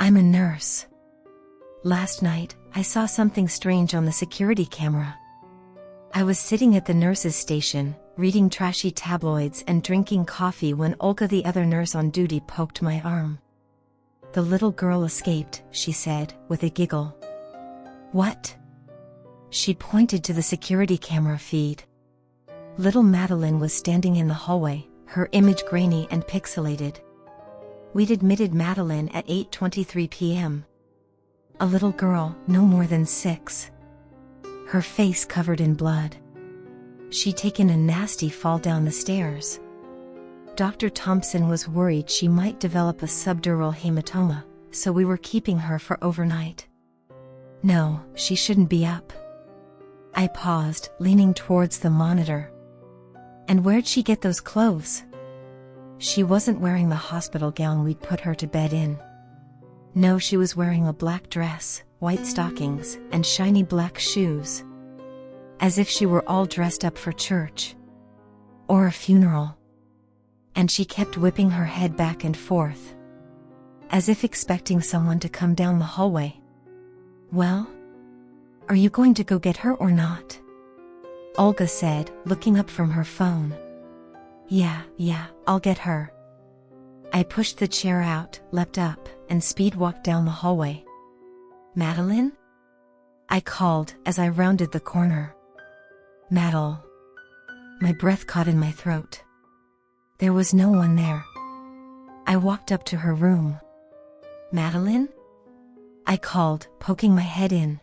I'm a nurse. Last night, I saw something strange on the security camera. I was sitting at the nurse's station, reading trashy tabloids and drinking coffee when Olga, the other nurse on duty, poked my arm. The little girl escaped, she said, with a giggle. What? She pointed to the security camera feed. Little Madeline was standing in the hallway, her image grainy and pixelated. We'd admitted Madeline at 8:23 p.m. A little girl, no more than 6. Her face covered in blood. She'd taken a nasty fall down the stairs. Dr. Thompson was worried she might develop a subdural hematoma, so we were keeping her for overnight. No, she shouldn't be up. I paused, leaning towards the monitor. And where'd she get those clothes? She wasn't wearing the hospital gown we'd put her to bed in. No, she was wearing a black dress, white stockings, and shiny black shoes. As if she were all dressed up for church. Or a funeral. And she kept whipping her head back and forth. As if expecting someone to come down the hallway. Well? Are you going to go get her or not? Olga said, looking up from her phone. Yeah, I'll get her. I pushed the chair out, leapt up, and speed-walked down the hallway. Madeline? I called as I rounded the corner. Madel. My breath caught in my throat. There was no one there. I walked up to her room. Madeline? I called, poking my head in.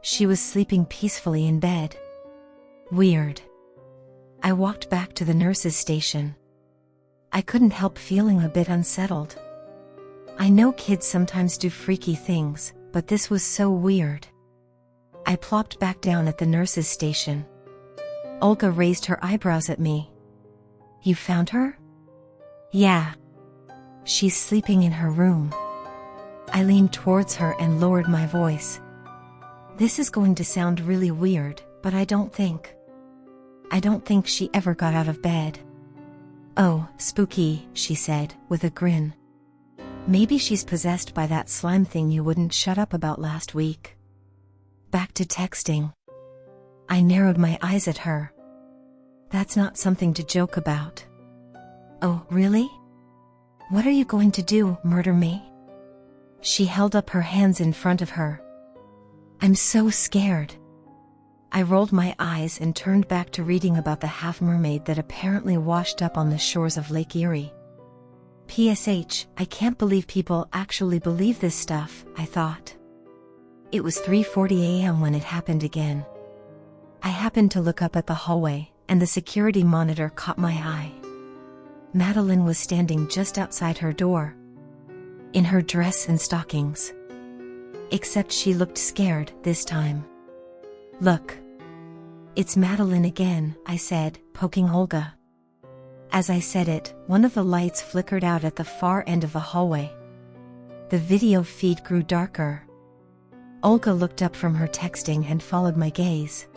She was sleeping peacefully in bed. Weird. I walked back to the nurse's station. I couldn't help feeling a bit unsettled. I know kids sometimes do freaky things, but this was so weird. I plopped back down at the nurse's station. Olga raised her eyebrows at me. You found her? Yeah. She's sleeping in her room. I leaned towards her and lowered my voice. This is going to sound really weird, but I don't think she ever got out of bed. Oh, spooky, she said, with a grin. Maybe she's possessed by that slime thing you wouldn't shut up about last week. Back to texting. I narrowed my eyes at her. That's not something to joke about. Oh, really? What are you going to do, murder me? She held up her hands in front of her. I'm so scared. I rolled my eyes and turned back to reading about the half-mermaid that apparently washed up on the shores of Lake Erie. PSH, I can't believe people actually believe this stuff, I thought. It was 3:40 a.m. when it happened again. I happened to look up at the hallway, and the security monitor caught my eye. Madeline was standing just outside her door. In her dress and stockings. Except she looked scared this time. Look. It's Madeline again, I said, poking Olga. As I said it, one of the lights flickered out at the far end of the hallway. The video feed grew darker. Olga looked up from her texting and followed my gaze.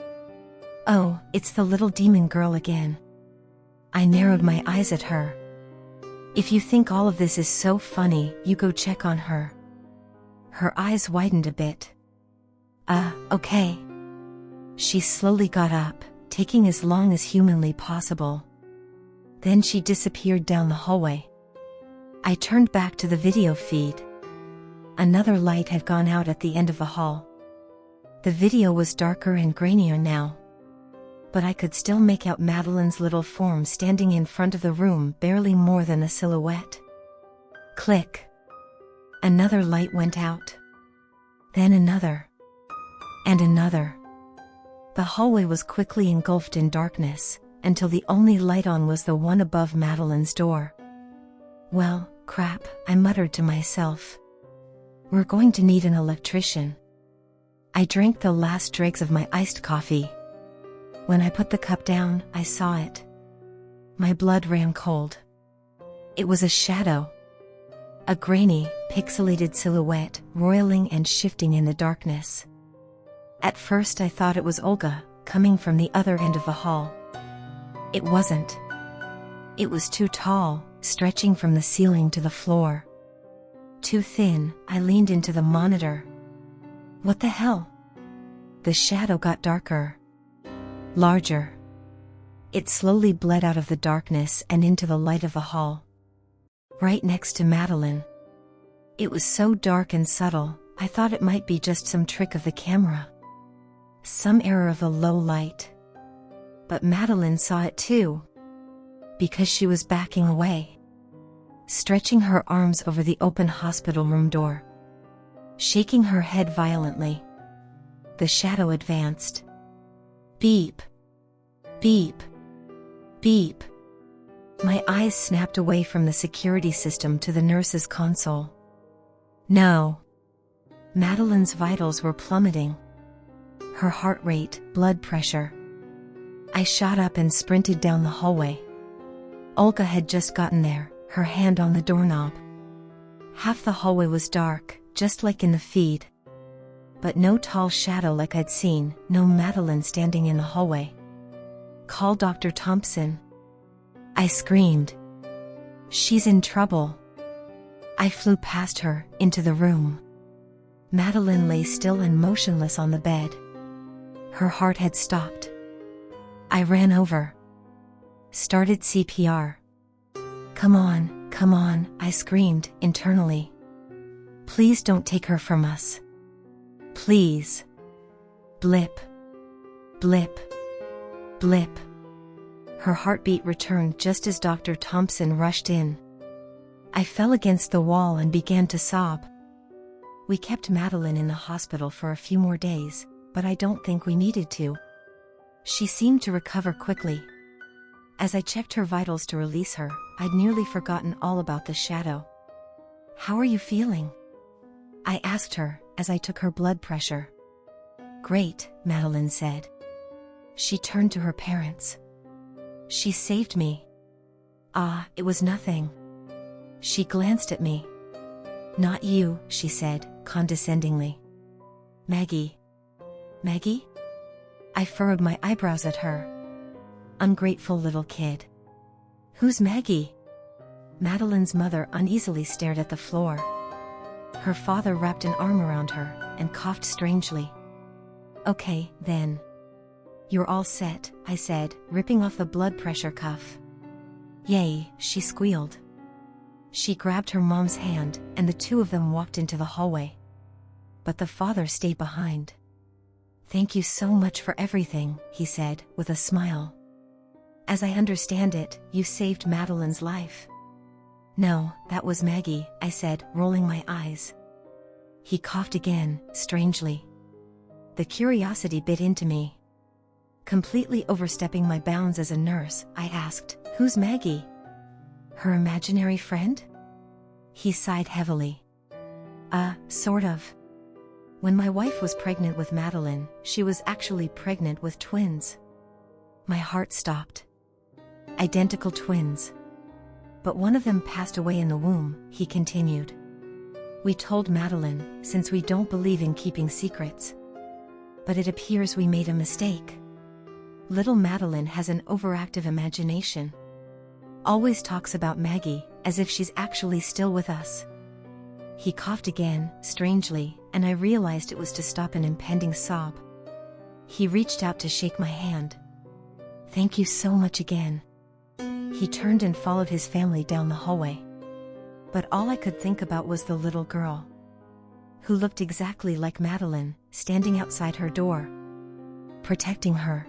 Oh, it's the little demon girl again. I narrowed my eyes at her. If you think all of this is so funny, you go check on her. Her eyes widened a bit. Okay. She slowly got up, taking as long as humanly possible. Then she disappeared down the hallway. I turned back to the video feed. Another light had gone out at the end of the hall. The video was darker and grainier now. But I could still make out Madeline's little form standing in front of the room, barely more than a silhouette. Click. Another light went out. Then another. And another. The hallway was quickly engulfed in darkness, until the only light on was the one above Madeline's door. Well, crap, I muttered to myself. We're going to need an electrician. I drank the last dregs of my iced coffee. When I put the cup down, I saw it. My blood ran cold. It was a shadow. A grainy, pixelated silhouette, roiling and shifting in the darkness. At first I thought it was Olga, coming from the other end of the hall. It wasn't. It was too tall, stretching from the ceiling to the floor. too thin. I leaned into the monitor. What the hell? The shadow got darker. Larger. It slowly bled out of the darkness and into the light of the hall. Right next to Madeline. It was so dark and subtle, I thought it might be just some trick of the camera. Some error of the low light. But Madeline saw it too. Because she was backing away. Stretching her arms over the open hospital room door. Shaking her head violently. The shadow advanced. Beep. Beep. Beep. My eyes snapped away from the security system to the nurse's console. No. Madeline's vitals were plummeting. Her heart rate, blood pressure. I shot up and sprinted down the hallway. Olga had just gotten there, her hand on the doorknob. Half the hallway was dark, just like in the feed. But no tall shadow like I'd seen, no Madeline standing in the hallway. Call Dr. Thompson. I screamed. She's in trouble. I flew past her, into the room. Madeline lay still and motionless on the bed. Her heart had stopped. I ran over. Started CPR. Come on, I screamed, internally. Please don't take her from us. Please. Blip. Blip. Blip. Her heartbeat returned just as Dr. Thompson rushed in. I fell against the wall and began to sob. We kept Madeline in the hospital for a few more days, but I don't think we needed to. She seemed to recover quickly. As I checked her vitals to release her, I'd nearly forgotten all about the shadow. How are you feeling? I asked her, as I took her blood pressure. Great, Madeline said. She turned to her parents. She saved me. Ah, it was nothing. She glanced at me. Not you, she said, condescendingly. Maggie. Maggie? I furrowed my eyebrows at her. Ungrateful little kid. Who's Maggie? Madeline's mother uneasily stared at the floor. Her father wrapped an arm around her and coughed strangely. Okay, then. You're all set, I said, ripping off the blood pressure cuff. Yay, she squealed. She grabbed her mom's hand, and the two of them walked into the hallway. But the father stayed behind. Thank you so much for everything, he said, with a smile. As I understand it, you saved Madeline's life. No, that was Maggie, I said, rolling my eyes. He coughed again, strangely. The curiosity bit into me. Completely overstepping my bounds as a nurse, I asked, who's Maggie? Her imaginary friend? He sighed heavily. Sort of. When my wife was pregnant with Madeline, she was actually pregnant with twins. My heart stopped. Identical twins. But one of them passed away in the womb, he continued. We told Madeline, since we don't believe in keeping secrets. But it appears we made a mistake. Little Madeline has an overactive imagination. Always talks about Maggie, as if she's actually still with us. He coughed again, strangely, and I realized it was to stop an impending sob. He reached out to shake my hand. Thank you so much again. He turned and followed his family down the hallway. But all I could think about was the little girl, who looked exactly like Madeline, standing outside her door, protecting her.